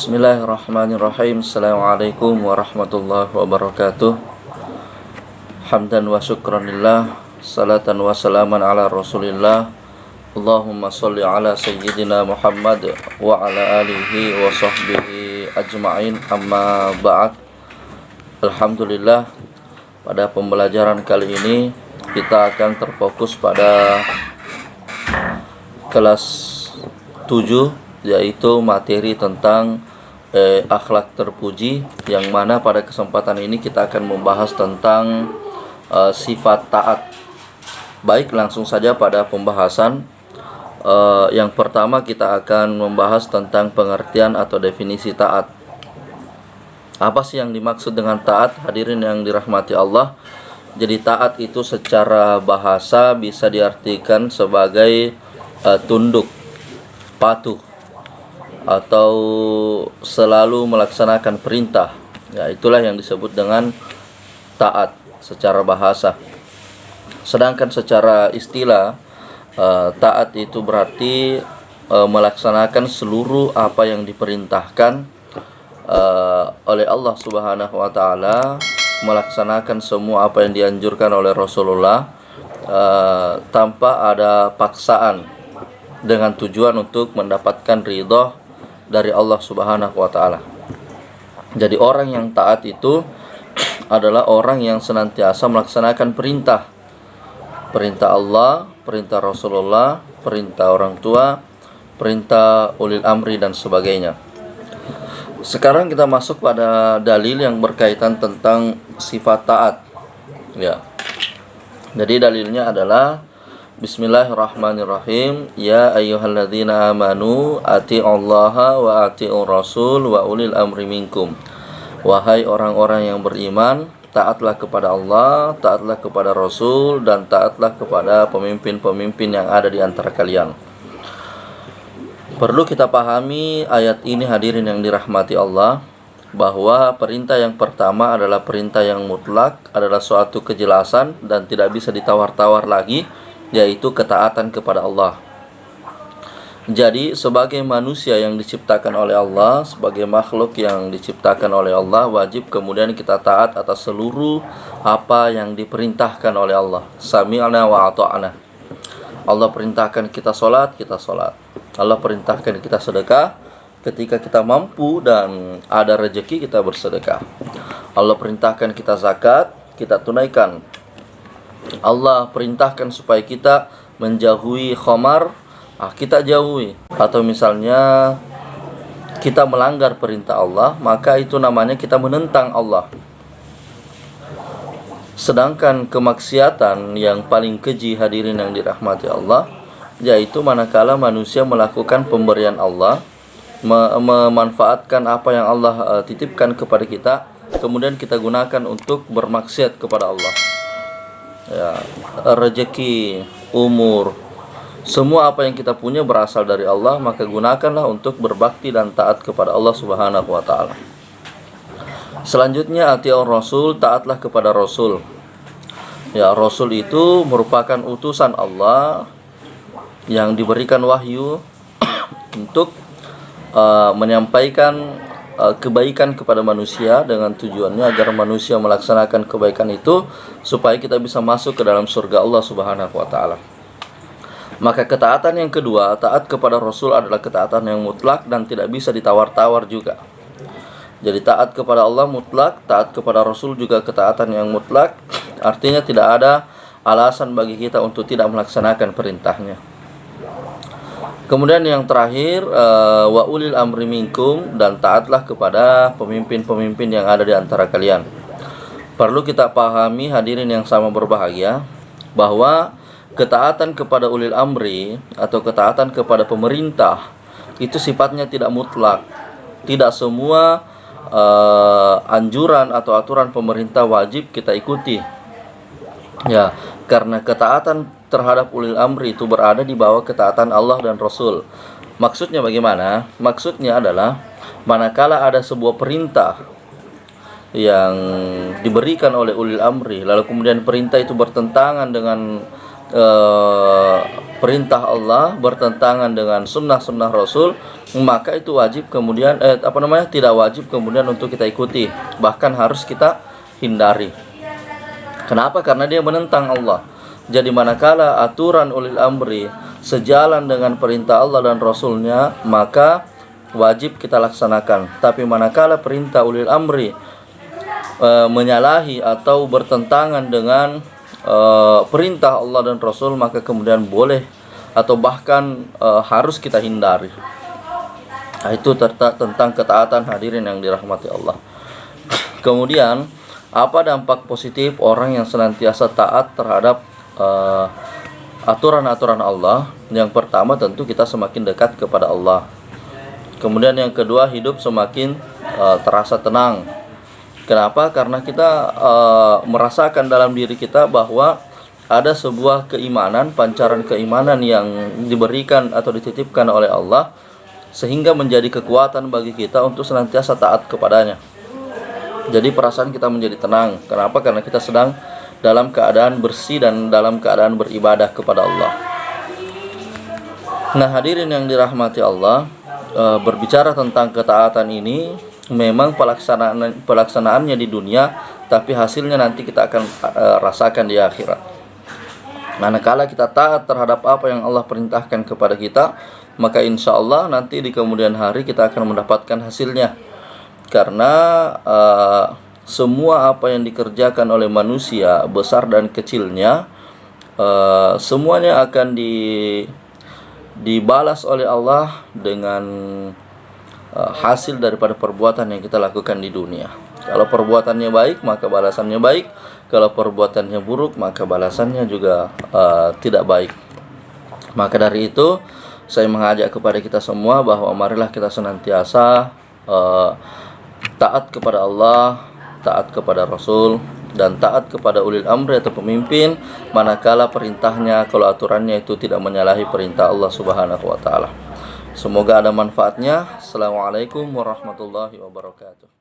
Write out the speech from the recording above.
Bismillahirrahmanirrahim. Assalamualaikum warahmatullahi wabarakatuh. Hamdan wa syukranillah, salatan wa salaman ala rasulillah. Allahumma salli ala sayyidina Muhammad wa ala alihi wa sahbihi ajma'in, amma ba'd. Alhamdulillah, pada pembelajaran kali ini kita akan terfokus pada kelas 7, yaitu materi tentang akhlak terpuji, yang mana pada kesempatan ini kita akan membahas tentang sifat taat. Baik, langsung saja pada pembahasan. Yang pertama kita akan membahas tentang pengertian atau definisi taat. Apa sih yang dimaksud dengan taat, hadirin yang dirahmati Allah? Jadi taat itu secara bahasa bisa diartikan sebagai tunduk, patuh, atau selalu melaksanakan perintah. Ya, itulah yang disebut dengan taat secara bahasa. Sedangkan secara istilah, taat itu berarti melaksanakan seluruh apa yang diperintahkan oleh Allah Subhanahu wa taala, melaksanakan semua apa yang dianjurkan oleh Rasulullah tanpa ada paksaan, dengan tujuan untuk mendapatkan ridha dari Allah Subhanahu wa taala. Jadi orang yang taat itu adalah orang yang senantiasa melaksanakan perintah Allah, perintah Rasulullah, perintah orang tua, perintah ulil amri dan sebagainya. Sekarang kita masuk pada dalil yang berkaitan tentang sifat taat. Ya. Jadi dalilnya adalah Bismillahirrahmanirrahim. Ya ayyuhalladzina amanu ati'ullaha wa ati'ur rasul wa ulil amri minkum. Wahai orang-orang yang beriman, taatlah kepada Allah, taatlah kepada Rasul, dan taatlah kepada pemimpin-pemimpin yang ada di antara kalian. Perlu kita pahami ayat ini, hadirin yang dirahmati Allah, bahwa perintah yang pertama adalah perintah yang mutlak, adalah suatu kejelasan dan tidak bisa ditawar-tawar lagi, yaitu ketaatan kepada Allah. Jadi sebagai manusia yang diciptakan oleh Allah, sebagai makhluk yang diciptakan oleh Allah, wajib kemudian kita taat atas seluruh apa yang diperintahkan oleh Allah. Sami'na wa ata'na. Allah perintahkan kita sholat, kita sholat. Allah perintahkan kita sedekah, ketika kita mampu dan ada rezeki kita bersedekah. Allah perintahkan kita zakat, kita tunaikan. Allah perintahkan supaya kita menjauhi khamar, kita jauhi. Atau misalnya kita melanggar perintah Allah, maka itu namanya kita menentang Allah. Sedangkan kemaksiatan yang paling keji, hadirin yang dirahmati Allah, yaitu manakala manusia melakukan pemberian Allah, memanfaatkan apa yang Allah titipkan kepada kita, kemudian kita gunakan untuk bermaksiat kepada Allah. Ya, rezeki, umur, semua apa yang kita punya berasal dari Allah, maka gunakanlah untuk berbakti dan taat kepada Allah Subhanahu wa taala. Selanjutnya atiur rasul, taatlah kepada Rasul. Ya, Rasul itu merupakan utusan Allah yang diberikan wahyu untuk menyampaikan kebaikan kepada manusia, dengan tujuannya agar manusia melaksanakan kebaikan itu supaya kita bisa masuk ke dalam surga Allah Subhanahu wa taala. Maka ketaatan yang kedua, taat kepada Rasul, adalah ketaatan yang mutlak dan tidak bisa ditawar-tawar juga. Jadi taat kepada Allah mutlak, taat kepada Rasul juga ketaatan yang mutlak. Artinya tidak ada alasan bagi kita untuk tidak melaksanakan perintahnya. Kemudian yang terakhir, wa ulil amri minkum, dan taatlah kepada pemimpin-pemimpin yang ada di antara kalian. Perlu kita pahami, hadirin yang sama berbahagia, bahwa ketaatan kepada ulil amri atau ketaatan kepada pemerintah itu sifatnya tidak mutlak. Tidak semua anjuran atau aturan pemerintah wajib kita ikuti. Ya, karena ketaatan terhadap ulil amri itu berada di bawah ketaatan Allah dan Rasul. Maksudnya bagaimana? Maksudnya adalah manakala ada sebuah perintah yang diberikan oleh ulil amri, lalu kemudian perintah itu bertentangan dengan perintah Allah bertentangan dengan sunnah-sunnah Rasul, maka itu wajib kemudian tidak wajib kemudian untuk kita ikuti, bahkan harus kita hindari. Kenapa? Karena dia menentang Allah. Jadi manakala aturan ulil amri sejalan dengan perintah Allah dan Rasulnya, maka wajib kita laksanakan. Tapi manakala perintah ulil amri menyalahi atau bertentangan dengan perintah Allah dan Rasul, maka kemudian boleh atau bahkan harus kita hindari. Nah, itu tentang ketaatan, hadirin yang dirahmati Allah. Kemudian apa dampak positif orang yang senantiasa taat terhadap aturan-aturan Allah? Yang pertama tentu kita semakin dekat kepada Allah. Kemudian yang kedua, hidup semakin terasa tenang. Kenapa? Karena kita merasakan dalam diri kita bahwa ada sebuah keimanan, pancaran keimanan yang diberikan atau dititipkan oleh Allah, sehingga menjadi kekuatan bagi kita untuk senantiasa taat kepadanya. Jadi perasaan kita menjadi tenang. Kenapa? Karena kita sedang dalam keadaan bersih dan dalam keadaan beribadah kepada Allah. Nah, hadirin yang dirahmati Allah, berbicara tentang ketaatan ini, memang pelaksanaannya di dunia, tapi hasilnya nanti kita akan rasakan di akhirat. Manakala kita taat terhadap apa yang Allah perintahkan kepada kita, maka insya Allah nanti di kemudian hari kita akan mendapatkan hasilnya. Karena semua apa yang dikerjakan oleh manusia, besar dan kecilnya, semuanya akan dibalas oleh Allah dengan hasil daripada perbuatan yang kita lakukan di dunia. Kalau perbuatannya baik, maka balasannya baik. Kalau perbuatannya buruk, maka balasannya juga tidak baik. Maka dari itu, saya mengajak kepada kita semua bahwa marilah kita senantiasa taat kepada Allah, taat kepada Rasul, dan taat kepada ulil amri atau pemimpin, manakala perintahnya, kalau aturannya itu tidak menyalahi perintah Allah Subhanahu wa taala. Semoga ada manfaatnya. Assalamualaikum warahmatullahi wabarakatuh.